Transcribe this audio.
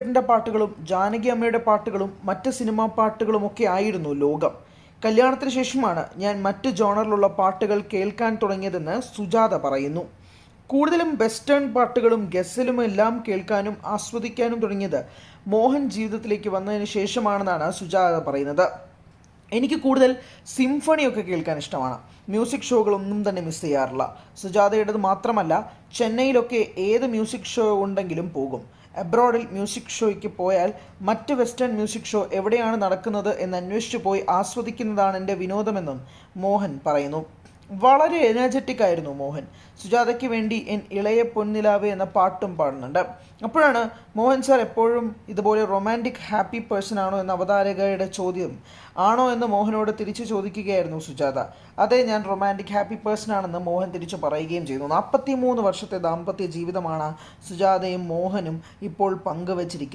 ന്റെ പാട്ടുകളും ജാനകി അമ്മയുടെ പാട്ടുകളും മറ്റ് സിനിമാ പാട്ടുകളുമൊക്കെ ആയിരുന്നു ലോകം. കല്യാണത്തിന് ശേഷമാണ് ഞാൻ മറ്റ് ജോണറിലുള്ള പാട്ടുകൾ കേൾക്കാൻ തുടങ്ങിയതെന്ന് സുജാത പറയുന്നു. കൂടുതലും വെസ്റ്റേൺ പാട്ടുകളും ഗസലുമെല്ലാം കേൾക്കാനും ആസ്വദിക്കാനും തുടങ്ങിയത് മോഹൻ ജീവിതത്തിലേക്ക് വന്നതിന് ശേഷമാണെന്നാണ് സുജാത പറയുന്നത്. എനിക്ക് കൂടുതൽ സിംഫണിയൊക്കെ കേൾക്കാൻ ഇഷ്ടമാണ്. മ്യൂസിക് ഷോകളൊന്നും തന്നെ മിസ് ചെയ്യാറില്ല. സുജാതയുടേത് മാത്രമല്ല, ചെന്നൈയിലൊക്കെ ഏത് മ്യൂസിക് ഷോ ഉണ്ടെങ്കിലും പോകും. അബ്രോഡിൽ മ്യൂസിക് ഷോയ്ക്ക് പോയാൽ മറ്റ് വെസ്റ്റേൺ മ്യൂസിക് ഷോ എവിടെയാണ് നടക്കുന്നത് എന്ന് അന്വേഷിച്ചു പോയി ആസ്വദിക്കുന്നതാണ് എൻ്റെ വിനോദമെന്നും മോഹൻ പറയുന്നു. വളരെ എനർജറ്റിക് ആയിരുന്നു മോഹൻ. സുജാതയ്ക്ക് വേണ്ടി എൻ ഇളയ പൊന്നിലാവേ എന്ന പാട്ടും പാടുന്നുണ്ട്. അപ്പോഴാണ് മോഹൻ സാർ എപ്പോഴും ഇതുപോലെ റൊമാൻറ്റിക് ഹാപ്പി പേഴ്സൺ ആണോ എന്ന അവതാരകയുടെ ചോദ്യം ആണോ എന്ന് മോഹനോട് തിരിച്ചു ചോദിക്കുകയായിരുന്നു സുജാത. അതെ, ഞാൻ റൊമാൻറ്റിക് ഹാപ്പി പേഴ്സൺ ആണെന്ന് മോഹൻ തിരിച്ചു പറയുകയും ചെയ്തു. 43 വർഷത്തെ ദാമ്പത്യ ജീവിതമാണ് സുജാതയും മോഹനും ഇപ്പോൾ പങ്കുവച്ചിരിക്കുന്നത്.